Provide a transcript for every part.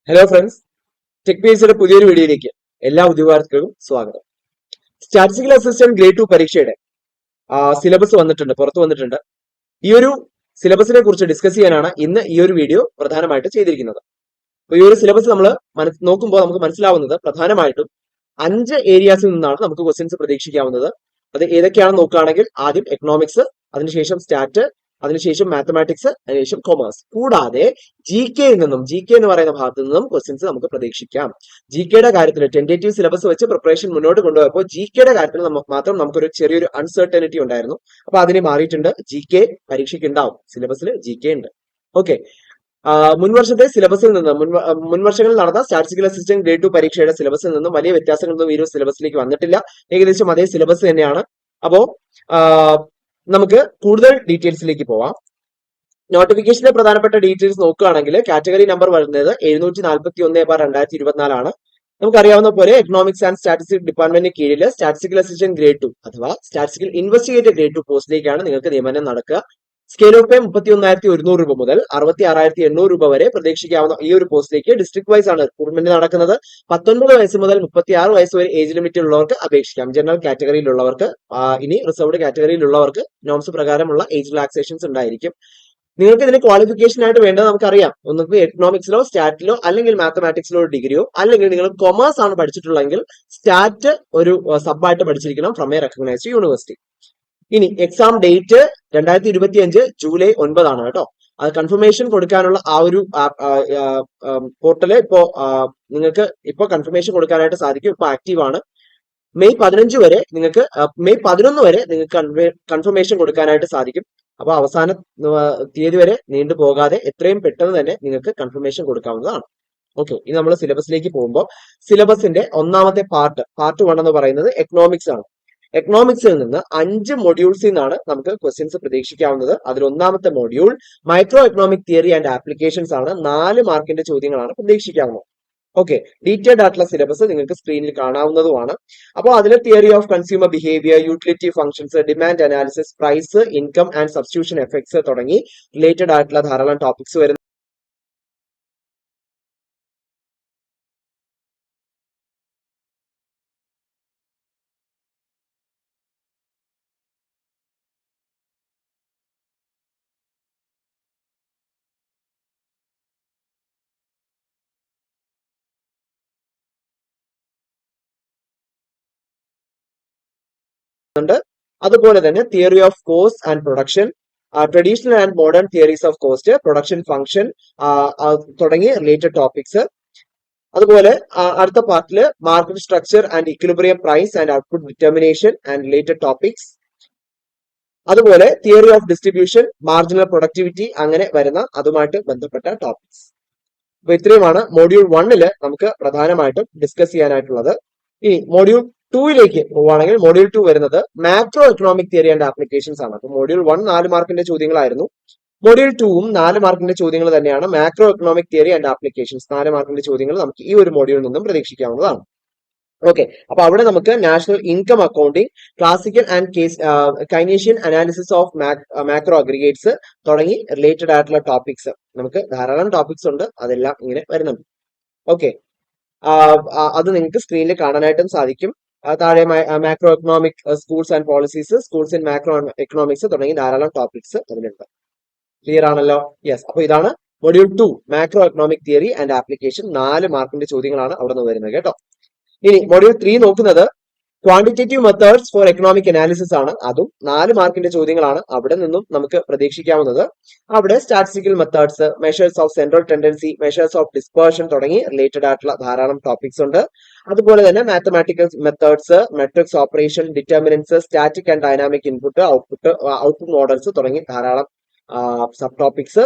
Hello friends, tech പേജിയുടെ പുതിയൊരു വീഡിയോയിലേക്ക് എല്ലാ ഉദ്യോഗാർത്ഥികൾക്കും സ്വാഗതം. സ്റ്റാറ്റിസ്റ്റിക്കൽ അസിസ്റ്റന്റ് ഗ്രേഡ് 2 പരീക്ഷയുടെ സിലബസ് പുറത്തു വന്നിട്ടുണ്ട്. ഈ ഒരു സിലബസിനെ കുറിച്ച് ഡിസ്കസ് ചെയ്യാനാണ് ഇന്ന് ഈ ഒരു വീഡിയോ പ്രധാനമായിട്ട് ചെയ്തിരിക്കുന്നത്. അപ്പൊ ഈ ഒരു സിലബസ് നമ്മൾ നോക്കുമ്പോൾ നമുക്ക് മനസ്സിലാവുന്നത് പ്രധാനമായിട്ടും 5 ഏരിയാസിൽ നിന്നാണ് നമുക്ക് ക്വസ്റ്റ്യൻസ് പ്രതീക്ഷിക്കാവുന്നത്. അത് ഏതൊക്കെയാണെന്ന് നോക്കുകയാണെങ്കിൽ ആദ്യം എക്കണോമിക്സ്, അതിനുശേഷം സ്റ്റാറ്റ്, അതിനുശേഷം മാത്തമാറ്റിക്സ്, അതിനുശേഷം കൊമേഴ്സ്. കൂടാതെ ജി കെ എന്ന് പറയുന്ന ഭാഗത്തു നിന്നും ക്വസ്റ്റ്യൻസ് നമുക്ക് പ്രതീക്ഷിക്കാം. ജി കെയുടെ കാര്യത്തിൽ ടെന്റേറ്റീവ് സിലബസ് വെച്ച് പ്രിപ്പറേഷൻ മുന്നോട്ട് കൊണ്ടുപോയപ്പോൾ ജി കെയുടെ കാര്യത്തിൽ മാത്രം നമുക്കൊരു ചെറിയൊരു അൺസർട്ടനിറ്റി ഉണ്ടായിരുന്നു. അപ്പൊ അതിനെ മാറിയിട്ടുണ്ട്. ജി കെ പരീക്ഷയ്ക്ക് ഉണ്ടാവും, സിലബസിൽ ജി കെ ഉണ്ട്. ഓക്കെ, മുൻവർഷത്തെ സിലബസിൽ നിന്ന് മുൻവർഷങ്ങളിൽ നടന്ന സ്റ്റാറ്റിസ്റ്റിക്കൽ അസിസ്റ്റന്റ് ഗ്രേഡ് 2 പരീക്ഷയുടെ സിലബസിൽ നിന്നും വലിയ വ്യത്യാസങ്ങളൊന്നും ഈ ഒരു സിലബസിലേക്ക് വന്നിട്ടില്ല. ഏകദേശം അതേ സിലബസ് തന്നെയാണ്. അപ്പോ നമുക്ക് കൂടുതൽ ഡീറ്റെയിൽസിലേക്ക് പോവാം. നോട്ടിഫിക്കേഷന്റെ പ്രധാനപ്പെട്ട ഡീറ്റെയിൽസ് നോക്കുകയാണെങ്കിൽ കാറ്റഗറി നമ്പർ വരുന്നത് 741/2024 ആണ്. നമുക്കറിയാവുന്ന പോലെ എക്കണോമിക്സ് ആൻഡ് സ്റ്റാറ്റിസ്റ്റിക്സ് ഡിപ്പാർട്ട്മെന്റിന് കീഴിൽ സ്റ്റാറ്റിസ്റ്റിക്കൽ അസിസ്റ്റന്റ് ഗ്രേഡ് 2 അഥവാ സ്റ്റാറ്റിസ്റ്റിക്കൽ ഇൻവെസ്റ്റിഗേറ്റർ ഗ്രേഡ് 2 പോസ്റ്റിലേക്കാണ് നിങ്ങൾക്ക് നിയമനം നടക്കുക. സ്കെയിൽ ഓഫ് പേ 31,100 രൂപ മുതൽ 66,800 രൂപ വരെ പ്രതീക്ഷിക്കാവുന്ന ഈ ഒരു പോസ്റ്റിലേക്ക് ഡിസ്ട്രിക്ട് വൈസ് ആണ് റിക്രൂട്ട്മെന്റ് നടക്കുന്നത്. 19 വയസ്സ് മുതൽ 36 വയസ്സ് വരെ ഏജ് ലിമിറ്റ് ഉള്ളവർക്ക് അപേക്ഷിക്കാം. ജനറൽ കാറ്റഗറിയിലുള്ളവർക്ക്, ഇനി റിസർവ്ഡ് കാറ്റഗറിയിലുള്ളവർക്ക് നോംസ് പ്രകാരമുള്ള ഏജ് റിലാക്സേഷൻസ് ഉണ്ടായിരിക്കും. നിങ്ങൾക്ക് ഇതിന് ക്വാളിഫിക്കേഷൻ ആയിട്ട് വേണ്ടത് നമുക്കറിയാം. ഒന്നുകിൽ എക്കണോമിക്സിലോ സ്റ്റാറ്റിലോ അല്ലെങ്കിൽ മാത്തമാറ്റിക്സിലോ ഡിഗ്രിയോ, അല്ലെങ്കിൽ നിങ്ങൾ കൊമേഴ്സ് ആണ് പഠിച്ചിട്ടുള്ളതെങ്കിൽ സ്റ്റാറ്റ് ഒരു സബായിട്ട് പഠിച്ചിരിക്കണം ഫ്രം എ റെക്കഗ്നൈസ്ഡ് യൂണിവേഴ്സിറ്റി. ഇനി എക്സാം ഡേറ്റ് 2025 ജൂലൈ 9 ആണ് കേട്ടോ. അത് കൺഫർമേഷൻ കൊടുക്കാനുള്ള ആ ഒരു പോർട്ടല് നിങ്ങൾക്ക് ഇപ്പോ കൺഫർമേഷൻ കൊടുക്കാനായിട്ട് സാധിക്കും. ഇപ്പൊ ആക്റ്റീവ് ആണ്. മെയ് 11 വരെ നിങ്ങൾക്ക് മെയ് 11 വരെ നിങ്ങൾക്ക് കൺഫർമേഷൻ കൊടുക്കാനായിട്ട് സാധിക്കും. അപ്പൊ അവസാന തീയതി വരെ നീണ്ടു പോകാതെ എത്രയും പെട്ടെന്ന് തന്നെ നിങ്ങൾക്ക് കൺഫർമേഷൻ കൊടുക്കാവുന്നതാണ്. ഓക്കെ, ഇനി നമ്മൾ സിലബസിലേക്ക് പോകുമ്പോൾ സിലബസിന്റെ ഒന്നാമത്തെ പാർട്ട് 1 എന്ന് പറയുന്നത് എക്കണോമിക്സ് ആണ്. എക്കണോമിക്സിൽ നിന്ന് 5 മൊഡ്യൂൾസിൽ നിന്നാണ് നമുക്ക് ക്വസ്റ്റ്യൻസ് പ്രതീക്ഷിക്കാവുന്നത്. അതിൽ ഒന്നാമത്തെ module micro economic theory and applications ആണ്. 4 മാർക്കിന്റെ ചോദ്യങ്ങളാണ് പ്രതീക്ഷിക്കാവുന്നത്. ഓക്കെ, ഡീറ്റെയിൽഡ് ആയിട്ടുള്ള സിലബസ് നിങ്ങൾക്ക് സ്ക്രീനിൽ കാണാവുന്നതുമാണ്. അപ്പോൾ അതിൽ theory of consumer behaviour, utility functions, demand analysis, price, income and substitution effects തുടങ്ങി റിലേറ്റഡ് ആയിട്ടുള്ള ധാരാളം ടോപ്പിക്സ് വരുന്നു. അതുപോലെ തന്നെ theory of cost and production, traditional and modern theories of cost, production function തുടങ്ങിയ റിലേറ്റഡ് ടോപ്പിക്സ്. അതുപോലെ അടുത്ത പാർട്ടില് market structure and equilibrium price and output determination and related topics. അതുപോലെ theory of distribution, marginal productivity, അങ്ങനെ വരുന്ന അതുമായിട്ട് ബന്ധപ്പെട്ട topics. അപ്പൊ ഇത്രയുമാണ് മൊഡ്യൂൾ 1 നമുക്ക് പ്രധാനമായിട്ടും ഡിസ്കസ് ചെയ്യാനായിട്ടുള്ളത്. ഇനി മൊഡ്യൂൾ 2 പോവുകയാണെങ്കിൽ മൊഡ്യൂൾ 2 വരുന്നത് macro economic theory and applications ആണ്. അപ്പൊ മൊഡ്യൂൾ 1 4 മാർക്കിന്റെ ചോദ്യങ്ങളായിരുന്നു. മൊഡ്യൂൾ 2ഉം 4 മാർക്കിന്റെ ചോദ്യങ്ങൾ തന്നെയാണ്. Macro economic theory and applications 4 മാർക്കിന്റെ ചോദ്യങ്ങൾ നമുക്ക് ഈ ഒരു മൊഡ്യൂളിൽ നിന്നും പ്രതീക്ഷിക്കാവുന്നതാണ്. ഓക്കെ, അപ്പൊ അവിടെ നമുക്ക് national income accounting, classical and Keynesian analysis of macro aggregates തുടങ്ങി റിലേറ്റഡ് ആയിട്ടുള്ള ടോപ്പിക്സ്, നമുക്ക് ധാരാളം ടോപ്പിക്സ് ഉണ്ട്. അതെല്ലാം ഇങ്ങനെ വരുന്നുണ്ട്. ഓക്കെ, അത് നിങ്ങൾക്ക് സ്ക്രീനിൽ കാണാനായിട്ടും സാധിക്കും. താഴെ macro economic schools and policies, schools in macro economics തുടങ്ങി ധാരാളം ടോപ്പിക്സ് അതിലുണ്ട്. ക്ലിയർ ആണല്ലോ? യെസ്. അപ്പൊ ഇതാണ് module 2 macro economic theory and application. 4 മാർക്കിന്റെ ചോദ്യങ്ങളാണ് അവിടെ നിന്ന് വരുന്നത് കേട്ടോ. ഇനി മൊഡ്യൂൾ 3 നോക്കുന്നത് quantitative methods four economic analysis ആണ്. അതും 4 മാർക്കിന്റെ ചോദ്യങ്ങളാണ്. അവിടെ നിന്നും നമുക്ക് പ്രതീക്ഷിക്കാവുന്നത്. അവിടെ statistical methods, measures of central tendency, measures of dispersion തുടങ്ങി റിലേറ്റഡ് ആയിട്ടുള്ള ധാരാളം ടോപ്പിക്സ് ഉണ്ട്. അതുപോലെ തന്നെ mathematical methods, matrix operation, determinants, static and dynamic input, output models തുടങ്ങി ധാരാളം sub topics.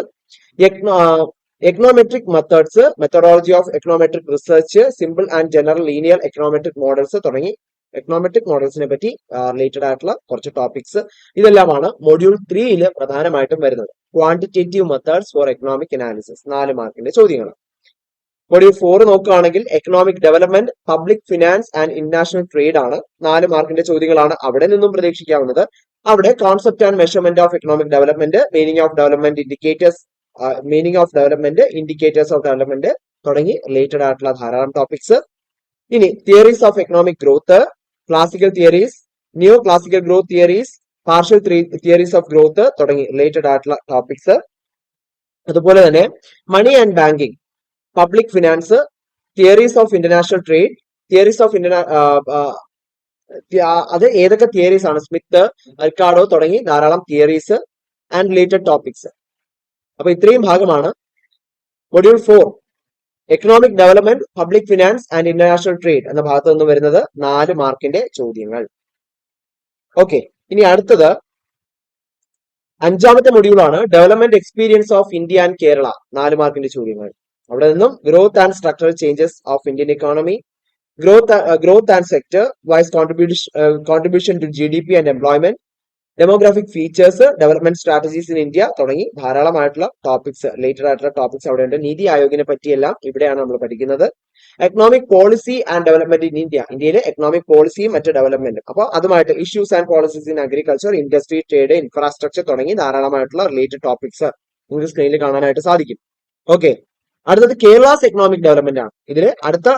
Econometric methods, methodology of econometric research, simple and general linear econometric models തുടങ്ങി econometric മോഡൽസിനെ പറ്റി റിലേറ്റഡ് ആയിട്ടുള്ള കുറച്ച് ടോപ്പിക്സ്. ഇതെല്ലാമാണ് മൊഡ്യൂൾ 3 പ്രധാനമായിട്ടും വരുന്നത്. Quantitative methods four economic analysis 4 മാർക്കിന്റെ ചോദ്യങ്ങൾ. മൊഡ്യൂൾ 4 നോക്കുകയാണെങ്കിൽ economic development, public finance and international trade ആണ്. 4 മാർക്കിന്റെ ചോദ്യങ്ങളാണ് അവിടെ നിന്നും പ്രതീക്ഷിക്കാവുന്നത്. അവിടെ concept and measurement of economic development, meaning of development, indicators of development, തുടങ്ങി റിലേറ്റഡ് ആയിട്ടുള്ള ധാരാളം ടോപ്പിക്സ്. ഇനി theories of economic growth, classical theories, new classical growth theories, partial theories of growth തുടങ്ങി റിലേറ്റഡ് ആയിട്ടുള്ള ടോപ്പിക്സ്. അതുപോലെ തന്നെ money and banking, public finance, theories of international trade, theories of അത് ഏതൊക്കെ തിയറീസ് ആണ്, സ്മിത്ത്, റിക്കാർഡോ തുടങ്ങി ധാരാളം തിയറീസ് ആൻഡ് റിലേറ്റഡ് ടോപ്പിക്സ്. അപ്പൊ ഇത്രയും ഭാഗമാണ് module 4 economic development, public finance and international trade എന്ന ഭാഗത്ത് നിന്ന് വരുന്നത് 4 മാർക്കിന്റെ ചോദ്യങ്ങൾ. ഓക്കെ, ഇനി അടുത്തത് 5ാമത്തെ മൊഡ്യൂളാണ് development experience of India and Kerala, 4 മാർക്കിന്റെ ചോദ്യങ്ങൾ. അവിടെ നിന്നും growth and structural changes of Indian economy, growth and sector wise contribution to GDP and employment, demographic features, development strategies in India തുടങ്ങി ധാരാളമായിട്ടുള്ള ടോപ്പിക്സ്, റിലേറ്റഡ് ആയിട്ടുള്ള ടോപ്പിക്സ് അവിടെ ഉണ്ട്. നീതി ആയോഗിനെ പറ്റിയെല്ലാം ഇവിടെയാണ് നമ്മൾ പഠിക്കുന്നത്. Economic policy and development in India, ഇന്ത്യയിലെ എക്കണോമിക് പോളിസിയും മറ്റ് ഡെവലപ്മെന്റും. അപ്പോൾ അതുമായിട്ട് issues and policies in agriculture, industry, trade, infrastructure തുടങ്ങി ധാരാളമായിട്ടുള്ള റിലേറ്റഡ് ടോപ്പിക്സ് നിങ്ങൾക്ക് സ്ക്രീനിൽ കാണാനായിട്ട് സാധിക്കും. ഓക്കെ, അടുത്തത് കേരളാസ് എക്കണോമിക് ഡെവലപ്മെന്റ് ആണ്. ഇതിൽ അടുത്ത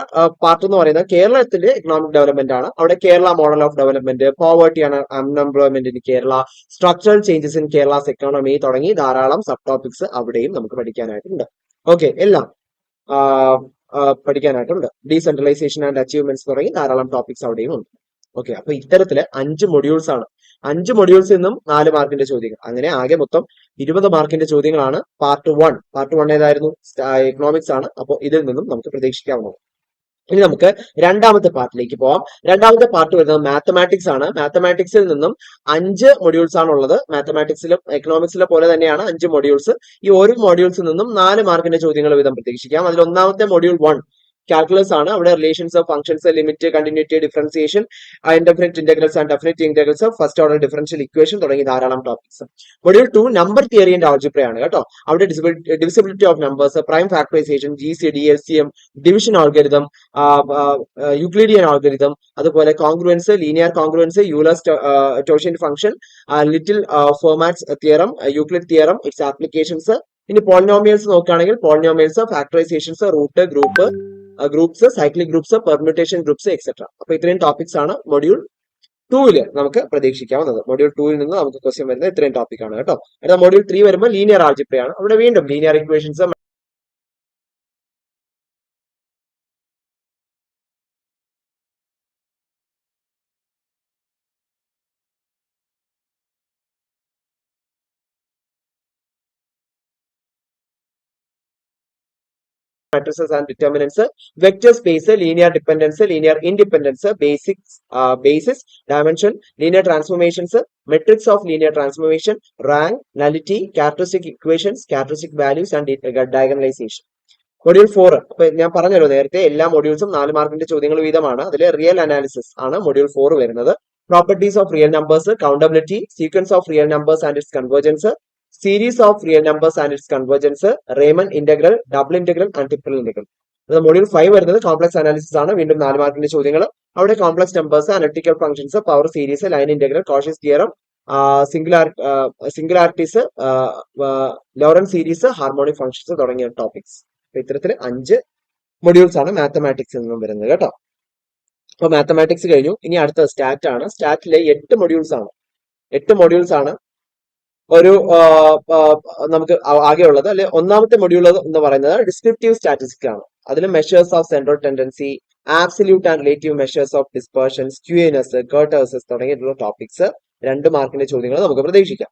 പാർട്ട് എന്ന് പറയുന്നത് കേരളത്തിന്റെ എക്കണോമിക് ഡെവലപ്മെന്റ് ആണ്. അവിടെ Kerala model of development, poverty ആണ് unemployment in Kerala, structural changes in Kerala's economy തുടങ്ങി ധാരാളം സബ് ടോപ്പിക്സ് അവിടെയും നമുക്ക് പഠിക്കാനായിട്ടുണ്ട്. ഓക്കെ, എല്ലാം പഠിക്കാനായിട്ടുണ്ട്. ഡീസെൻട്രലൈസേഷൻ ആൻഡ് അച്ചീവ്മെന്റ്സ് തുടങ്ങി ധാരാളം ടോപ്പിക്സ് അവിടെയും ഉണ്ട്. ഓക്കെ, അപ്പൊ ഇത്തരത്തില് 5 മൊഡ്യൂൾസ് ആണ്. 5 മൊഡ്യൂൾസിൽ നിന്നും 4 മാർക്കിന്റെ ചോദ്യങ്ങൾ, അങ്ങനെ ആകെ മൊത്തം 20 മാർക്കിന്റെ ചോദ്യങ്ങളാണ് പാർട്ട് 1. പാർട്ട് 1 ഏതായിരുന്നു? എക്കണോമിക്സ് ആണ്. അപ്പോൾ ഇതിൽ നിന്നും നമുക്ക് പ്രതീക്ഷിക്കാവുന്നത്. ഇനി നമുക്ക് 2ാമത്തെ പാർട്ടിലേക്ക് പോവാം. 2ാമത്തെ പാർട്ട് വരുന്നത് മാത്തമാറ്റിക്സ് ആണ്. മാത്തമാറ്റിക്സിൽ നിന്നും 5 മൊഡ്യൂൾസ് ആണ് ഉള്ളത്. മാത്തമാറ്റിക്സിലും എക്കണോമിക്സിലെ പോലെ തന്നെയാണ് 5 മൊഡ്യൂൾസ്. ഈ ഓരോ മൊഡ്യൂൾസിൽ നിന്നും 4 മാർക്കിന്റെ ചോദ്യങ്ങൾ വീതം പ്രതീക്ഷിക്കാം. അതിൽ ഒന്നാമത്തെ മൊഡ്യൂൾ 1 കാൽക്കുലസ് ആണ്. അവിടെ relations of functions, limit, continuity, differentiation, indefinite integrals and definite integrals, first order differential equation തുടങ്ങി ധാരാളം topics. Module 2 number theory and algebra ആണ് കേട്ടോ. അവിടെ divisibility of numbers, prime factorisation, GCD, LCM, division algorithm, Euclidean algorithm, അതുപോലെ congruence, linear congruence, Euler's totient function, little Fermat's theorem, Euclid theorem, its applications. ഇനി polynomials നോക്കുകയാണെങ്കിൽ polynomials, factorisations, root, groups, cyclic groups, permutation groups etcetera. അപ്പൊ ഇത്രയും topics ആണ് module 2 നമുക്ക് പ്രതീക്ഷിക്കാവുന്നത്. Module 2 നിന്ന് നമുക്ക് question വരുന്നത് ഇത്രയും ടോപ്പിക് ആണ് കേട്ടോ. അടുത്ത മൊഡ്യൂൾ 3 വരുമ്പോൾ ലീനിയർ ആൾജിബ്ര ആണ്. അവിടെ വീണ്ടും linear equations, matrices and determinants, vector space, linear dependence, linear independence, basis, dimension, linear transformations, metrics of linear transformation, rank, nullity, characteristic equations, characteristic values and diagonalization. Module 4 അപ്പൊ ഞാൻ പറഞ്ഞല്ലോ നേരത്തെ എല്ലാ മൊഡ്യൂൾസും 4 മാർക്കിന്റെ ചോദ്യങ്ങൾ വീതമാണ്. അതിൽ റിയൽ അനാലിസിസ് ആണ് മൊഡ്യൂൾ 4 വരുന്നത്. Properties of real numbers, കൗണ്ടബിലിറ്റി, sequence of real numbers and it's convergence, series of real numbers and its convergence, Riemann integral, double integral and triple integral. Module 5 വരുന്നത് കോംപ്ലക്സ് അനാലിസിസ് ആണ്. വീണ്ടും 4 മാർക്കിന്റെ ചോദ്യങ്ങൾ. അവിടെ complex numbers, analytical functions, power series, line integral, cautious theorem, singularities, Laurent series, harmonic functions തുടങ്ങിയ topics. ഇത്തരത്തിൽ 5 modules ആണ് മാത്തമാറ്റിക്സിൽ നിന്നും വരുന്നത് കേട്ടോ. അപ്പൊ മാത്തമാറ്റിക്സ് കഴിഞ്ഞു. ഇനി അടുത്ത സ്റ്റാറ്റ് ആണ്. സ്റ്റാറ്റിലെ 8 മൊഡ്യൂൾസ് ആണ്. 8 മൊഡ്യൂൾസ് ആണ് ഒരു നമുക്ക് ആകെ ഉള്ളത്. അല്ലെ, ഒന്നാമത്തെ മൊഡ്യൂൾ എന്ന് പറയുന്നത് ഡിസ്ക്രിപ്റ്റീവ് സ്റ്റാറ്റിസ്റ്റിക്സ് ആണ്. അതിൽ measures of central tendency, absolute and relative measures of dispersion, skewness, kurtosis തുടങ്ങിയിട്ടുള്ള ടോപ്പിക്സ് 2 മാർക്കിന്റെ ചോദ്യങ്ങൾ നമുക്ക് പ്രതീക്ഷിക്കാം.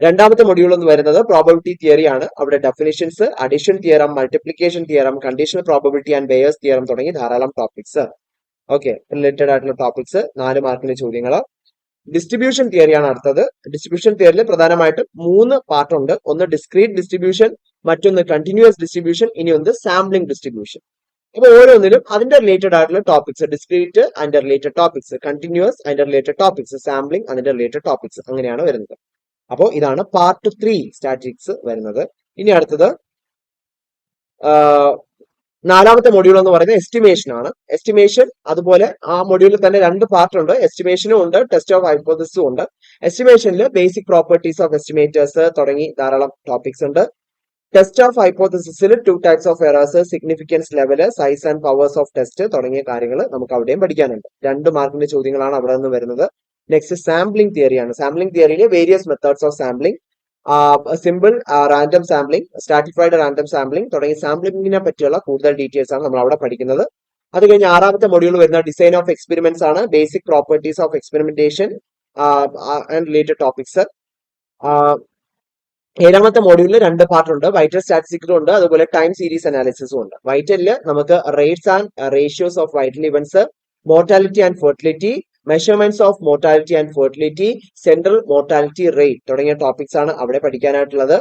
2ാമത്തെ മൊഡ്യൂൾ എന്ന് വരുന്നത് പ്രോബബിലിറ്റി തിയറി ആണ്. അവിടെ definitions, addition theorem, multiplication theorem, conditional probability and bears theorem തുടങ്ങി ധാരാളം ടോപ്പിക്സ്. ഓക്കെ, റിലേറ്റഡ് ആയിട്ടുള്ള ടോപ്പിക്സ് 4 മാർക്കിന്റെ ചോദ്യങ്ങൾ. ഡിസ്ട്രിബ്യൂഷൻ തിയറിയാണ് അടുത്തത്. ഡിസ്ട്രിബ്യൂഷൻ തിയറിയിൽ പ്രധാനമായിട്ടും 3 പാർട്ട് ഉണ്ട്. ഒന്ന് ഡിസ്ക്രീറ്റ് ഡിസ്ട്രിബ്യൂഷൻ, മറ്റൊന്ന് കണ്ടിന്യൂസ് ഡിസ്ട്രിബ്യൂഷൻ, ഇനി ഒന്ന് സാമ്പിളിംഗ് ഡിസ്ട്രിബ്യൂഷൻ. അപ്പൊ ഓരോന്നിലും അതിന്റെ റിലേറ്റഡ് ആയിട്ടുള്ള ടോപ്പിക്സ്, ഡിസ്ക്രീറ്റ് അതിന്റെ റിലേറ്റഡ് ടോപ്പിക്സ്, കണ്ടിന്യൂസ് അതിന്റെ റിലേറ്റഡ് ടോപ്പിക്സ്, സാമ്പിളിംഗ് അതിന്റെ റിലേറ്റഡ് ടോപ്പിക്സ്, അങ്ങനെയാണ് വരുന്നത്. അപ്പോൾ ഇതാണ് പാർട്ട് 3 സ്റ്റാറ്റിസ്റ്റിക്സ് വരുന്നത്. ഇനി അടുത്തത് 4ാമത്തെ മൊഡ്യൂൾ എന്ന് പറയുന്നത് എസ്റ്റിമേഷൻ ആണ്. എസ്റ്റിമേഷൻ അതുപോലെ ആ മൊഡ്യൂളിൽ തന്നെ 2 പാർട്ട് ഉണ്ട്. എസ്റ്റിമേഷനും ഉണ്ട്, ടെസ്റ്റ് ഓഫ് ഹൈപ്പോതെസിസും ഉണ്ട്. എസ്റ്റിമേഷനിൽ ബേസിക് പ്രോപ്പർട്ടീസ് ഓഫ് എസ്റ്റിമേറ്റേഴ്സ് തുടങ്ങി ധാരാളം ടോപ്പിക്സ് ഉണ്ട്. ടെസ്റ്റ് ഓഫ് ഹൈപ്പോത്തസിസിൽ 2 types of errors, significance level, size and powers of test തുടങ്ങിയ കാര്യങ്ങൾ നമുക്ക് അവിടെയും പഠിക്കാനുണ്ട്. 2 മാർക്കിന്റെ ചോദ്യങ്ങളാണ് അവിടെ നിന്ന് വരുന്നത്. നെക്സ്റ്റ് സാമ്പിളിംഗ് തിയറിയാണ്. സാമ്പിളിംഗ് തിയറിയിലെ various methods of sampling, simple, random sampling, stratified random sampling തുടങ്ങിയ സാമ്പിളിംഗിനെ പറ്റിയുള്ള കൂടുതൽ ഡീറ്റെയിൽസ് ആണ് നമ്മൾ അവിടെ പഠിക്കുന്നത്. അത് കഴിഞ്ഞ് 6ാമത്തെ മൊഡ്യൂൾ വരുന്ന ഡിസൈൻ ഓഫ് എക്സ്പെരിമെന്റ്സ് ആണ്. Basic properties of experimentation and related topics. 7ാമത്തെ മൊഡ്യൂളിൽ 2 പാർട്ട് ഉണ്ട്. വൈറ്റൽ സ്റ്റാറ്റിസ്റ്റിക്സും ഉണ്ട്, അതുപോലെ ടൈം സീരീസ് അനാലിസിസും ഉണ്ട്. വൈറ്റലില് നമുക്ക് rates and ratios of vital events, mortality and fertility, measurements of mortality and fertility, central mortality rate തുടങ്ങിയ topics ആണ് അവിടെ പഠിക്കാനായിട്ടുള്ളത്.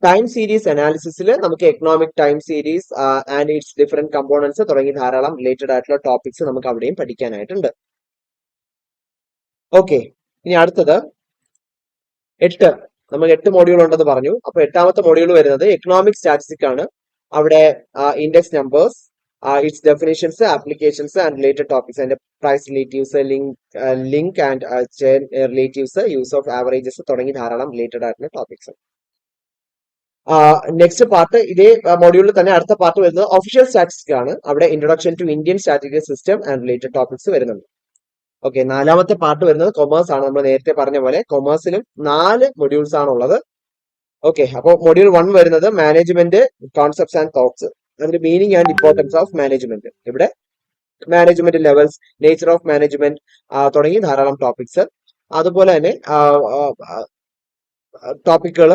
ടൈം സീരീസ് അനാലിസിസിൽ നമുക്ക് economic time series and it's different components തുടങ്ങി ധാരാളം റിലേറ്റഡ് ആയിട്ടുള്ള ടോപ്പിക്സ് നമുക്ക് അവിടെയും പഠിക്കാനായിട്ടുണ്ട്. ഓക്കെ, ഇനി അടുത്തത് 8. നമുക്ക് 8 മൊഡ്യൂൾ ഉണ്ടെന്ന് പറഞ്ഞു. അപ്പൊ 8ാമത്തെ മൊഡ്യൂൾ വരുന്നത് എക്കണോമിക് സ്റ്റാറ്റിസ്റ്റിക്സ് ആണ്. അവിടെ index numbers, its definitions, applications and related topics, അതിന്റെ price relatives, link and chain relatives, use of averages തുടങ്ങി ധാരാളം റിലേറ്റഡ് ആയിട്ടുള്ള ടോപ്പിക്സ്. നെക്സ്റ്റ് പാർട്ട് ഇതേ മൊഡ്യൂളിൽ തന്നെ അടുത്ത പാർട്ട് വരുന്നത് ഒഫീഷ്യൽ സ്റ്റാറ്റിസ്റ്റിക്സ് ആണ്. അവിടെ introduction to Indian statistical system and related topics വരുന്നുണ്ട്. ഓക്കെ, 4ാമത്തെ പാർട്ട് വരുന്നത് കൊമേഴ്സ് ആണ്. നമ്മൾ നേരത്തെ പറഞ്ഞ പോലെ കൊമേഴ്സിലും 4 മൊഡ്യൂൾസ് ആണ് ഉള്ളത്. ഓക്കെ, അപ്പോൾ മൊഡ്യൂൾ 1 വരുന്നത് മാനേജ്മെന്റ് കോൺസെപ്റ്റ്സ് ആൻഡ് തോട്ട്സ്, അതിന്റെ meaning and importance of management. ഇവിടെ management levels, nature of management തുടങ്ങി ധാരാളം ടോപ്പിക്സ്, അതുപോലെ തന്നെ ടോപ്പിക്കുകൾ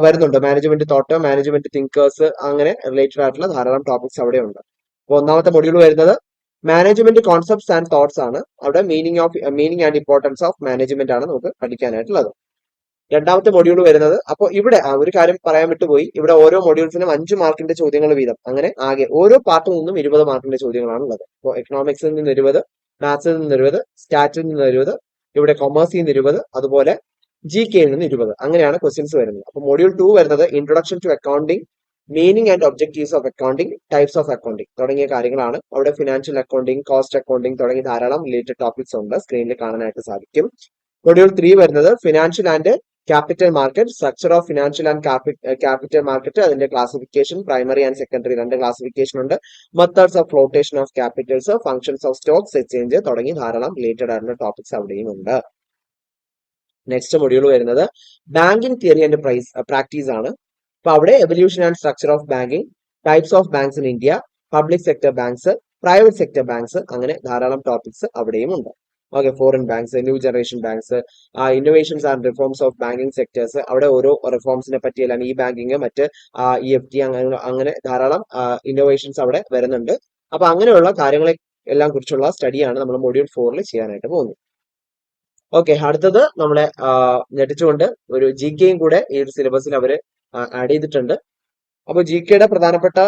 വരുന്നുണ്ട്. മാനേജ്മെന്റ് തോട്ട്, മാനേജ്മെന്റ് തിങ്കേഴ്സ്, അങ്ങനെ റിലേറ്റഡ് ആയിട്ടുള്ള ധാരാളം ടോപ്പിക്സ് അവിടെ ഉണ്ട്. അപ്പോൾ 1ാമത്തെ മൊഡ്യൂൾ വരുന്നത് മാനേജ്മെന്റ് കോൺസെപ്റ്റ്സ് ആൻഡ് തോട്ട്സ് ആണ്. അവിടെ meaning and importance of management ആണ് നമുക്ക് പഠിക്കാനായിട്ടുള്ളത്. 2ാമത്തെ മൊഡ്യൂൾ വരുന്നത്, അപ്പോൾ ഇവിടെ ഒരു കാര്യം പറയാൻ വിട്ടുപോയി, ഇവിടെ ഓരോ മൊഡ്യൂൾസിനും 5 മാർക്കിന്റെ ചോദ്യങ്ങൾ വീതം, അങ്ങനെ ആകെ ഓരോ പാർട്ടിൽ നിന്നും 20 മാർക്കിന്റെ ചോദ്യങ്ങളാണ് ഉള്ളത്. അപ്പോൾ എക്കണോമിക്സിൽ നിന്ന് 20, മാത്സിൽ നിന്ന് 20, സ്റ്റാറ്റിൽ നിന്ന് 20, ഇവിടെ കൊമേഴ്സിൽ നിന്ന് 20, അതുപോലെ GK നിന്ന് 20, അങ്ങനെയാണ് ക്വസ്റ്റ്യൻസ് വരുന്നത്. അപ്പോൾ മൊഡ്യൂൾ 2 വരുന്നത് introduction to accounting, meaning and objectives of accounting, types of accounting തുടങ്ങിയ കാര്യങ്ങളാണ്. അവിടെ ഫിനാൻഷ്യൽ അക്കൗണ്ടിംഗ്, കോസ്റ്റ് അക്കൗണ്ടിംഗ് തുടങ്ങി ധാരാളം റിലേറ്റഡ് ടോപ്പിക്സ് ഉണ്ട്, സ്ക്രീനിൽ കാണാനായിട്ട് സാധിക്കും. മൊഡ്യൂൾ 3 വരുന്നത് financial and capital market, structure of financial and capital market, അതിന്റെ classification, primary and secondary 2 classification ഉണ്ട്. Methods of flotation of capitals, functions of stocks exchange തുടങ്ങി ധാരാളം റിലേറ്റഡ് ആയിട്ടുള്ള ടോപ്പിക്സ് അവിടെയും ഉണ്ട്. നെക്സ്റ്റ് മൊഡ്യൂൾ വരുന്നത് ബാങ്കിങ് തിയറി ആൻഡ് പ്രാക്ടീസ് ആണ്. അപ്പൊ അവിടെ evolution and structure of banking, types of banks in India, public sector banks, private sector banks, അങ്ങനെ ധാരാളം ടോപ്പിക്സ് അവിടെയും ഉണ്ട്. Okay, foreign banks, new generation banks, innovations and reforms of banking sectors, അവിടെ ഓരോ റിഫോംസിനെ പറ്റിയെല്ലാം ഈ ബാങ്കിങ്, മറ്റ് EFT, അങ്ങനെ ധാരാളം ഇന്നോവേഷൻസ് അവിടെ വരുന്നുണ്ട്. അപ്പൊ അങ്ങനെയുള്ള കാര്യങ്ങളെ എല്ലാം കുറിച്ചുള്ള സ്റ്റഡിയാണ് നമ്മൾ മൊഡ്യൂൾ 4 ചെയ്യാനായിട്ട് പോകുന്നത്. ഓക്കെ, അടുത്തത് നമ്മളെ ഞെട്ടിച്ചുകൊണ്ട് ഒരു GKയും കൂടെ ഈ ഒരു സിലബസിൽ അവർ ആഡ് ചെയ്തിട്ടുണ്ട്. അപ്പോൾ GKയുടെ പ്രധാനപ്പെട്ട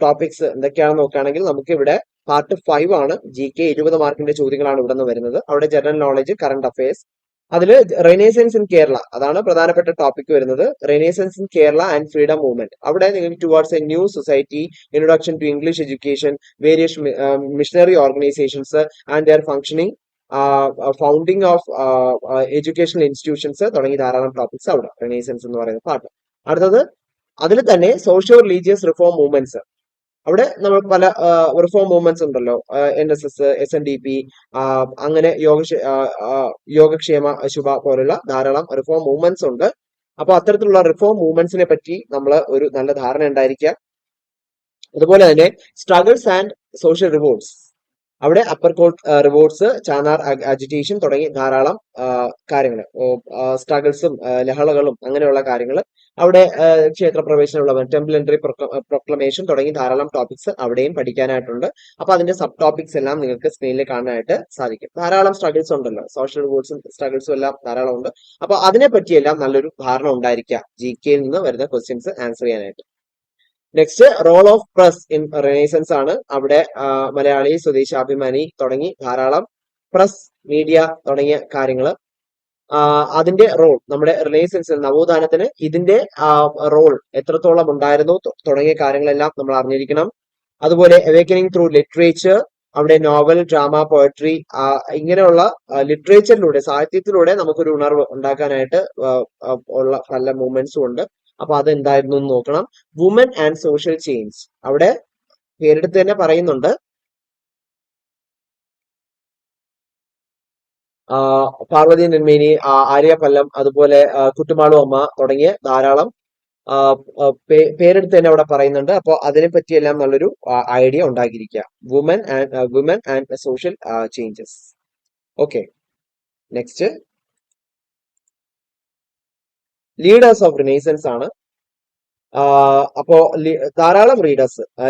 ടോപ്പിക്സ് എന്തൊക്കെയാണെന്ന് നോക്കുകയാണെങ്കിൽ നമുക്ക് ഇവിടെ പാർട്ട് 5 ആണ്. GK 20 മാർക്കിന്റെ ചോദ്യങ്ങളാണ് ഇവിടെ നിന്ന് വരുന്നത്. അവിടെ ജനറൽ നോളജ്, കറണ്ട് അഫയേഴ്സ്, അതിൽ റെനേസൻസ് ഇൻ കേരള അതാണ് പ്രധാനപ്പെട്ട ടോപ്പിക് വരുന്നത്. Renaissance in Kerala and freedom movement, അവിടെ നിങ്ങൾക്ക് towards a new society, introduction to English education, various missionary organisations and their functioning, founding of educational institutions തുടങ്ങി ധാരാളം ടോപ്പിക്സ് അവിടെ renaissance എന്ന് പറയുന്ന പാർട്ട്. അടുത്തത് അതിൽ തന്നെ സോഷ്യോ റിലീജിയസ് റിഫോം മൂവ്മെന്റ്സ്, അവിടെ നമ്മൾ പല റിഫോം മൂവ്മെന്റ്സ് ഉണ്ടല്ലോ, NSS, SNDP, അങ്ങനെ യോഗക്ഷേമ ശുഭ പോലുള്ള ധാരാളം റിഫോം മൂവ്മെന്റ്സ് ഉണ്ട്. അപ്പൊ അത്തരത്തിലുള്ള റിഫോം മൂവ്മെന്റ്സിനെ പറ്റി നമ്മൾ ഒരു നല്ല ധാരണ ഉണ്ടായിരിക്കുക. അതുപോലെ തന്നെ സ്ട്രഗിൾസ് ആൻഡ് സോഷ്യൽ റിവോർട്സ്, അവിടെ അപ്പർ കോർട്ട് റിവോർട്സ്, ചാനാർ അജിറ്റേഷൻ തുടങ്ങി ധാരാളം കാര്യങ്ങൾ, സ്ട്രഗിൾസും ലഹളകളും അങ്ങനെയുള്ള കാര്യങ്ങൾ, അവിടെ ക്ഷേത്രപ്രവേശനമുള്ള ടെമ്പിൾ എൻട്രി പ്രൊക്ലമേഷൻ തുടങ്ങി ധാരാളം ടോപ്പിക്സ് അവിടെയും പഠിക്കാനായിട്ടുണ്ട്. അപ്പൊ അതിന്റെ സബ് ടോപ്പിക്സ് എല്ലാം നിങ്ങൾക്ക് സ്ക്രീനിൽ കാണാനായിട്ട് സാധിക്കും. ധാരാളം സ്ട്രഗിൾസ് ഉണ്ടല്ലോ, സോഷ്യൽ റിവോർട്സും സ്ട്രഗിൾസും എല്ലാം ധാരാളം ഉണ്ട്. അപ്പൊ അതിനെ പറ്റിയെല്ലാം നല്ലൊരു ധാരണ ഉണ്ടായിരിക്കുക GKയിൽ നിന്ന് വരുന്ന ക്വസ്റ്റ്യൻസ് ആൻസർ ചെയ്യാനായിട്ട്. Next role of press in renaissance ആണ്. അവിടെ മലയാളി, സ്വദേശാഭിമാനി തുടങ്ങി ധാരാളം പ്രസ്, മീഡിയ തുടങ്ങിയ കാര്യങ്ങൾ, അതിന്റെ റോൾ നമ്മുടെ റിനേസൻസിൽ, നവോത്ഥാനത്തിന് ഇതിന്റെ റോൾ എത്രത്തോളം ഉണ്ടായിരുന്നു തുടങ്ങിയ കാര്യങ്ങളെല്ലാം നമ്മൾ അറിഞ്ഞിരിക്കണം. അതുപോലെ അവേക്കനിങ് ത്രൂ ലിറ്ററേച്ചർ, അവിടെ നോവൽ, ഡ്രാമ, പോയട്രി, ഇങ്ങനെയുള്ള ലിറ്ററേച്ചറിലൂടെ, സാഹിത്യത്തിലൂടെ നമുക്കൊരു ഉണർവ് ഉണ്ടാക്കാനായിട്ട് ഉള്ള പല മൂവ്മെന്റ്സും ഉണ്ട്. അപ്പൊ അത് എന്തായിരുന്നു എന്ന് നോക്കണം. വുമൻ ആൻഡ് സോഷ്യൽ ചേഞ്ച്, അവിടെ പേരെടുത്ത് തന്നെ പറയുന്നുണ്ട്. പാർവതി നെന്മേനി, ആര്യ പല്ലം, അതുപോലെ കുട്ടുമാളു അമ്മ തുടങ്ങിയ ധാരാളം പേരെടുത്ത് തന്നെ അവിടെ പറയുന്നുണ്ട്. അപ്പോൾ അതിനെ പറ്റിയെല്ലാം നല്ലൊരു ഐഡിയ ഉണ്ടാക്കിയിരിക്കുക. Woman and social changes. Okay, next leaders of renaissance ആണ്. അപ്പോ ധാരാളം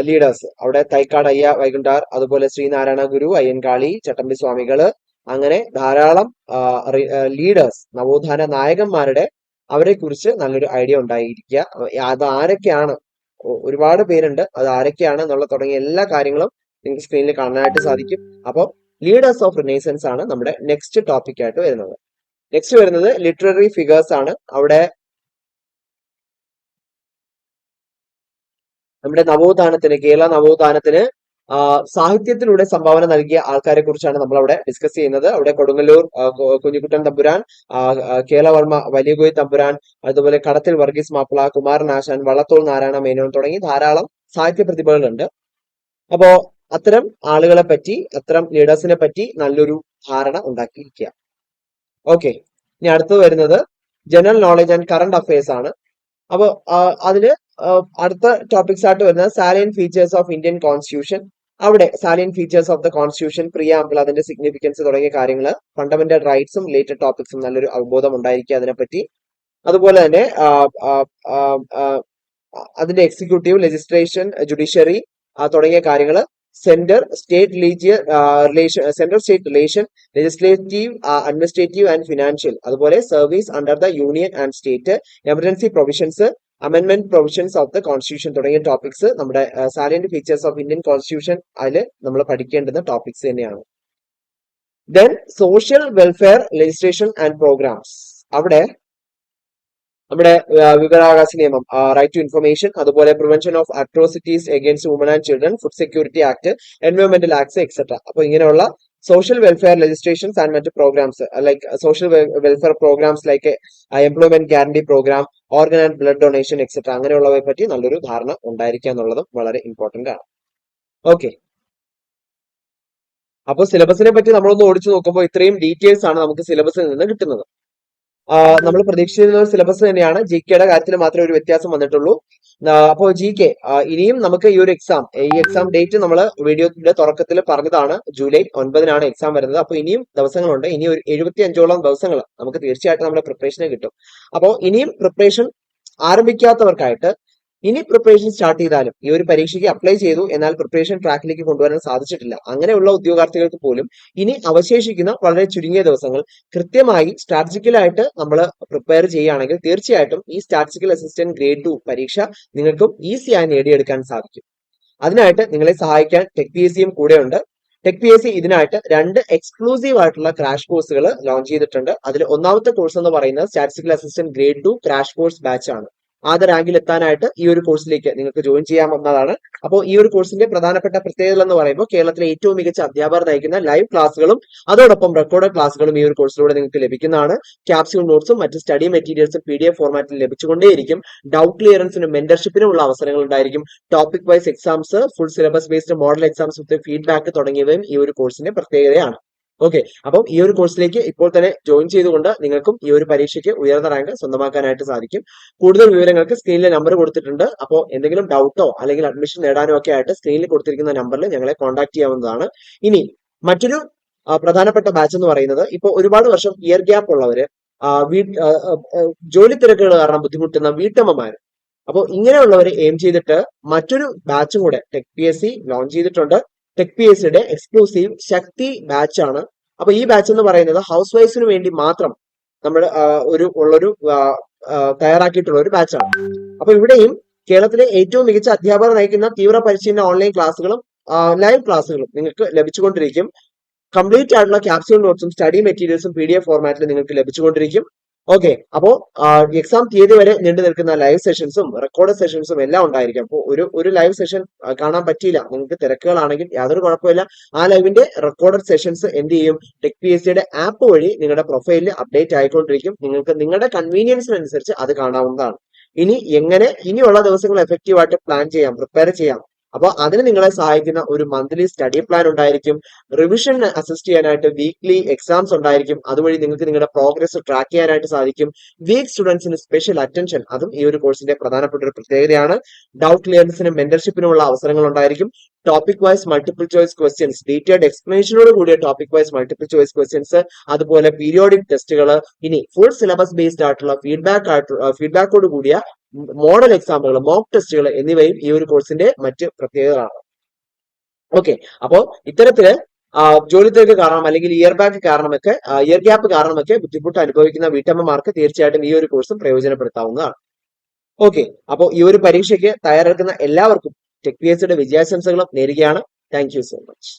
ലീഡേഴ്സ് അവിടെ തൈക്കാട് അയ്യ വൈകുണ്ഠാർ, അതുപോലെ ശ്രീനാരായണ ഗുരു, അയ്യൻകാളി, ചട്ടമ്പി സ്വാമികള്, അങ്ങനെ ധാരാളം ലീഡേഴ്സ്, നവോത്ഥാന നായകന്മാരുടെ അവരെ കുറിച്ച് നല്ലൊരു ഐഡിയ ഉണ്ടായിരിക്കുക. അത് ആരൊക്കെയാണ്, ഒരുപാട് പേരുണ്ട്, അത് ആരൊക്കെയാണ് എന്നുള്ള തുടങ്ങിയ എല്ലാ കാര്യങ്ങളും നിങ്ങൾക്ക് സ്ക്രീനിൽ കാണാനായിട്ട് സാധിക്കും. അപ്പോൾ ലീഡേഴ്സ് ഓഫ് റിനൈസൻസ് ആണ് നമ്മുടെ നെക്സ്റ്റ് ടോപ്പിക് ആയിട്ട് വരുന്നത്. നെക്സ്റ്റ് വരുന്നത് ലിറ്റററി ഫിഗേഴ്സ് ആണ്. അവിടെ നമ്മുടെ കേരള നവോത്ഥാനത്തിന് സാഹിത്യത്തിലൂടെ സംഭാവന നൽകിയ ആൾക്കാരെ കുറിച്ചാണ് നമ്മൾ അവിടെ ഡിസ്കസ് ചെയ്യുന്നത്. അവിടെ കൊടുങ്ങല്ലൂർ കുഞ്ഞിക്കുട്ടൻ തമ്പുരാൻ, കേരളവർമ്മ വലിയകോയി തമ്പുരാൻ, അതുപോലെ കടത്തിൽ വർഗീസ് മാപ്പിള, കുമാരൻ ആശാൻ, വള്ളത്തോൾ നാരായണ മേനോൻ തുടങ്ങി ധാരാളം സാഹിത്യ പ്രതിഭകളുണ്ട്. അപ്പോ അത്തരം ആളുകളെ പറ്റി, അത്തരം ലീഡേഴ്സിനെ പറ്റി നല്ലൊരു ധാരണ ഉണ്ടാക്കിയിരിക്കുക. ഓക്കെ, ഇനി അടുത്തത് വരുന്നത് general knowledge and current affairs ആണ്. അപ്പൊ അതില് അടുത്ത ടോപ്പിക്സ് ആയിട്ട് വരുന്നത് salient features of Indian constitution. അവിടെ salient features of the constitution, preamble, അതിന്റെ സിഗ്നിഫിക്കൻസ് തുടങ്ങിയ കാര്യങ്ങൾ, ഫണ്ടമെന്റൽ റൈറ്റ്സും റിലേറ്റഡ് ടോപ്പിക്സും നല്ലൊരു അവബോധം ഉണ്ടായിരിക്കുക അതിനെപ്പറ്റി. അതുപോലെ തന്നെ അതിന്റെ എക്സിക്യൂട്ടീവ്, ലെജിസ്ലേഷൻ, ജുഡീഷ്യറി തുടങ്ങിയ കാര്യങ്ങൾ, central state relation, legislative, administrative and financial, അതുപോലെ service under the union and state, emergency provisions, amendment provisions of the constitution തുടങ്ങിയ ടോപ്പിക്സ് നമ്മുടെ salient features of Indian constitution അതിൽ നമ്മൾ പഠിക്കേണ്ടുന്ന ടോപ്പിക്സ് തന്നെയാണ്. Then social welfare legislation and programmes. അവിടെ നമ്മുടെ വിവരാവകാശ നിയമം, റൈറ്റ് ടു ഇൻഫർമേഷൻ, അതുപോലെ prevention of atrocities against woman and children, food security act, എൻവയോൺമെന്റൽ ആക്ട്സ് എക്സെട്ര. അപ്പൊ ഇങ്ങനെയുള്ള സോഷ്യൽ വെൽഫെയർ ലെജിസ്ലേഷൻസ് ആൻഡ് മറ്റ് programmes, like social welfare programmes like employment guarantee programme, organ and blood donation etcetera, അങ്ങനെയുള്ളവയെ പറ്റി നല്ലൊരു ധാരണ ഉണ്ടായിരിക്കുക എന്നുള്ളതും വളരെ ഇമ്പോർട്ടന്റ് ആണ്. ഓക്കെ, അപ്പോൾ സിലബസിനെ പറ്റി നമ്മളൊന്ന് ഓടിച്ചു നോക്കുമ്പോൾ ഇത്രയും ഡീറ്റെയിൽസ് ആണ് നമുക്ക് സിലബസിൽ നിന്ന് കിട്ടുന്നത്. നമ്മൾ പ്രതീക്ഷിച്ചിരുന്ന ഒരു സിലബസ് തന്നെയാണ്. ജി കെയുടെ കാര്യത്തിൽ മാത്രമേ ഒരു വ്യത്യാസം വന്നിട്ടുള്ളൂ. അപ്പോൾ ജി കെ ഇനിയും നമുക്ക് ഈ എക്സാം ഡേറ്റ് നമ്മൾ വീഡിയോയുടെ തുടക്കത്തിൽ പറഞ്ഞതാണ്. ജൂലൈ 9 എക്സാം വരുന്നത്. അപ്പോൾ ഇനിയും ദിവസങ്ങളുണ്ട്. ഇനി ഒരു 75ഓളം ദിവസങ്ങൾ നമുക്ക് തീർച്ചയായിട്ടും നമ്മുടെ പ്രിപ്പറേഷന് കിട്ടും. അപ്പോൾ ഇനിയും പ്രിപ്പറേഷൻ ആരംഭിക്കാത്തവർക്കായിട്ട് ഇനി പ്രിപ്പറേഷൻ സ്റ്റാർട്ട് ചെയ്താലും ഈ ഒരു പരീക്ഷയ്ക്ക് അപ്ലൈ ചെയ്തു, എന്നാൽ പ്രിപ്പറേഷൻ ട്രാക്കിലേക്ക് കൊണ്ടുവരാൻ സാധിച്ചിട്ടില്ല, അങ്ങനെയുള്ള ഉദ്യോഗാർത്ഥികൾക്ക് പോലും ഇനി അവശേഷിക്കുന്ന വളരെ ചുരുങ്ങിയ ദിവസങ്ങൾ കൃത്യമായി സ്ട്രാറ്റജിക്കലായിട്ട് നമ്മൾ പ്രിപ്പയർ ചെയ്യുകയാണെങ്കിൽ തീർച്ചയായിട്ടും ഈ സ്റ്റാറ്റിസ്റ്റിക്കൽ അസിസ്റ്റന്റ് ഗ്രേഡ് 2 പരീക്ഷ നിങ്ങൾക്കും ഈസിയായി നേടിയെടുക്കാൻ സാധിക്കും. അതിനായിട്ട് നിങ്ങളെ സഹായിക്കാൻ ടെക് പി എസ് സിയും കൂടെയുണ്ട്. ടെക് പി എസ് സി ഇതിനായിട്ട് 2 എക്സ്ക്ലൂസീവ് ആയിട്ടുള്ള ക്രാഷ് കോഴ്സുകൾ ലോഞ്ച് ചെയ്തിട്ടുണ്ട്. അതിൽ ഒന്നാമത്തെ കോഴ്സ് എന്ന് പറയുന്നത് statistical assistant grade 2 crash course batch ആണ്. ആദ്യ റാങ്കിൽ എത്താനായിട്ട് ഈ ഒരു കോഴ്സിലേക്ക് നിങ്ങൾക്ക് ജോയിൻ ചെയ്യാവുന്നതാണ്. അപ്പോൾ ഈ ഒരു കോഴ്സിന്റെ പ്രധാനപ്പെട്ട പ്രത്യേകത എന്ന് പറയുമ്പോൾ കേരളത്തിലെ ഏറ്റവും മികച്ച അധ്യാപകർ നയിക്കുന്ന ലൈവ് ക്ലാസ്സുകളും അതോടൊപ്പം റെക്കോർഡഡ് ക്ലാസ്സുകളും ഈ ഒരു കോഴ്സിലൂടെ നിങ്ങൾക്ക് ലഭിക്കുന്നതാണ്. ക്യാപ്സ്യൂൾ നോട്ട്സും മറ്റ് സ്റ്റഡി മെറ്റീരിയൽസും PDF ഫോർമാറ്റിൽ ലഭിച്ചുകൊണ്ടേയിരിക്കും. ഡൗട്ട് ക്ലിയറൻസിനും മെന്റർഷിപ്പിനും ഉള്ള അവസരങ്ങൾ ഉണ്ടായിരിക്കും. Topic wise exams, full syllabus based model exams വിത്ത് ഫീഡ്ബാക്ക് തുടങ്ങിയവയും ഈ ഒരു കോഴ്സിന്റെ പ്രത്യേകതയാണ്. ഓക്കെ, അപ്പം ഈ ഒരു കോഴ്സിലേക്ക് ഇപ്പോൾ തന്നെ ജോയിൻ ചെയ്തുകൊണ്ട് നിങ്ങൾക്കും ഈ ഒരു പരീക്ഷയ്ക്ക് ഉയർന്ന റാങ്ക് സ്വന്തമാക്കാനായിട്ട് സാധിക്കും. കൂടുതൽ വിവരങ്ങൾക്ക് സ്ക്രീനിലെ നമ്പർ കൊടുത്തിട്ടുണ്ട്. അപ്പോൾ എന്തെങ്കിലും ഡൗട്ടോ അല്ലെങ്കിൽ അഡ്മിഷൻ നേടാനോ ഒക്കെ ആയിട്ട് സ്ക്രീനിൽ കൊടുത്തിരിക്കുന്ന നമ്പറിൽ ഞങ്ങളെ കോൺടാക്ട് ചെയ്യാവുന്നതാണ്. ഇനി മറ്റൊരു പ്രധാനപ്പെട്ട ബാച്ച് എന്ന് പറയുന്നത്, ഇപ്പോൾ ഒരുപാട് വർഷം ഇയർ ഗ്യാപ്പ് ഉള്ളവര്, ജോലി തിരക്കുകൾ കാരണം ബുദ്ധിമുട്ടുന്ന വീട്ടമ്മമാര്, അപ്പോൾ ഇങ്ങനെയുള്ളവരെ എയിം ചെയ്തിട്ട് മറ്റൊരു ബാച്ചും കൂടെ tech P S C launch ചെയ്തിട്ടുണ്ട്. ടെക് പി എസ് സിയുടെ എക്സ്ക്ലൂസീവ് ശക്തി ബാച്ച് ആണ്. അപ്പൊ ഈ ബാച്ച് എന്ന് പറയുന്നത് ഹൗസ് വൈഫിന് വേണ്ടി മാത്രം നമ്മൾ തയ്യാറാക്കിയിട്ടുള്ള ഒരു ബാച്ചാണ്. അപ്പൊ ഇവിടെയും കേരളത്തിലെ ഏറ്റവും മികച്ച അധ്യാപകർ നയിക്കുന്ന തീവ്ര പരിശീലന ഓൺലൈൻ ക്ലാസ്സുകളും ലൈവ് ക്ലാസ്സുകളും നിങ്ങൾക്ക് ലഭിച്ചുകൊണ്ടിരിക്കും. കംപ്ലീറ്റ് ആയിട്ടുള്ള ക്യാപ്സ്യൂൾ നോട്ട്സും സ്റ്റഡി മെറ്റീരിയൽസും PDF ഫോർമാറ്റിൽ നിങ്ങൾക്ക് ലഭിച്ചുകൊണ്ടിരിക്കും. ഓക്കെ, അപ്പോ എക്സാം തീയതി വരെ നീണ്ടു നിൽക്കുന്ന ലൈവ് സെഷൻസും റെക്കോർഡ് സെഷൻസും എല്ലാം ഉണ്ടായിരിക്കും. അപ്പോൾ ഒരു ലൈവ് സെഷൻ കാണാൻ പറ്റിയില്ല, നിങ്ങൾക്ക് തിരക്കുകളാണെങ്കിൽ യാതൊരു കുഴപ്പമില്ല. ആ ലൈവിന്റെ റെക്കോർഡഡ് സെഷൻസ് എന്ത് ചെയ്യും, ടെക് പി എസ് സിയുടെ ആപ്പ് വഴി നിങ്ങളുടെ പ്രൊഫൈലിൽ അപ്ഡേറ്റ് ആയിക്കൊണ്ടിരിക്കും. നിങ്ങൾക്ക് നിങ്ങളുടെ കൺവീനിയൻസിനനുസരിച്ച് അത് കാണാവുന്നതാണ്. ഇനി എങ്ങനെ ഇനിയുള്ള ദിവസങ്ങൾ എഫക്റ്റീവ് ആയിട്ട് പ്ലാൻ ചെയ്യാം, പ്രിപ്പയർ ചെയ്യാം. അപ്പോൾ അതിന് നിങ്ങളെ സഹായിക്കുന്ന ഒരു മന്ത്ലി സ്റ്റഡി പ്ലാൻ ഉണ്ടായിരിക്കും. റിവിഷൻ അസിസ്റ്റ് ചെയ്യാനായിട്ട് വീക്ക്ലി എക്സാംസ് ഉണ്ടായിരിക്കും. അതുവഴി നിങ്ങൾക്ക് നിങ്ങളുടെ പ്രോഗ്രസ് ട്രാക്ക് ചെയ്യാനായിട്ട് സാധിക്കും. വീക്ക് സ്റ്റുഡൻസിന് സ്പെഷ്യൽ അറ്റൻഷൻ, അതും ഈ ഒരു കോഴ്സിന്റെ പ്രധാനപ്പെട്ട ഒരു പ്രത്യേകതയാണ്. ഡൗട്ട് ക്ലിയറൻസിനും മെന്റർഷിപ്പിനുമുള്ള അവസരങ്ങൾ ഉണ്ടായിരിക്കും. Topic wise multiple choice questions, detailed എക്സ്പ്ലനേഷനോട് കൂടിയ topic wise multiple choice questions, അതുപോലെ പീരിയോഡിക് ടെസ്റ്റുകൾ, ഇനി ഫുൾ സിലബസ് ബേസ്ഡ് ആയിട്ടുള്ള ഫീഡ്ബാക്കോട് കൂടിയ മോഡൽ എക്സാമുകൾ, മോക്ക് ടെസ്റ്റുകൾ എന്നിവയും ഈ ഒരു കോഴ്സിന്റെ മറ്റ് പ്രത്യേകതകളാണ്. ഓക്കെ, അപ്പോ ഇത്തരത്തില് ജോലി തിരക്ക് കാരണം അല്ലെങ്കിൽ ഇയർ ഗ്യാപ്പ് കാരണമൊക്കെ ബുദ്ധിമുട്ട് അനുഭവിക്കുന്ന വീട്ടമ്മമാർക്ക് തീർച്ചയായിട്ടും ഈ ഒരു കോഴ്സും പ്രയോജനപ്പെടുത്താവുന്നതാണ്. ഓക്കെ, അപ്പോൾ ഈ ഒരു പരീക്ഷയ്ക്ക് തയ്യാറെടുക്കുന്ന എല്ലാവർക്കും ടെക് പി എസ് സിയുടെ വിജയാശംസകളും നേരുകയാണ്. Thank you so much.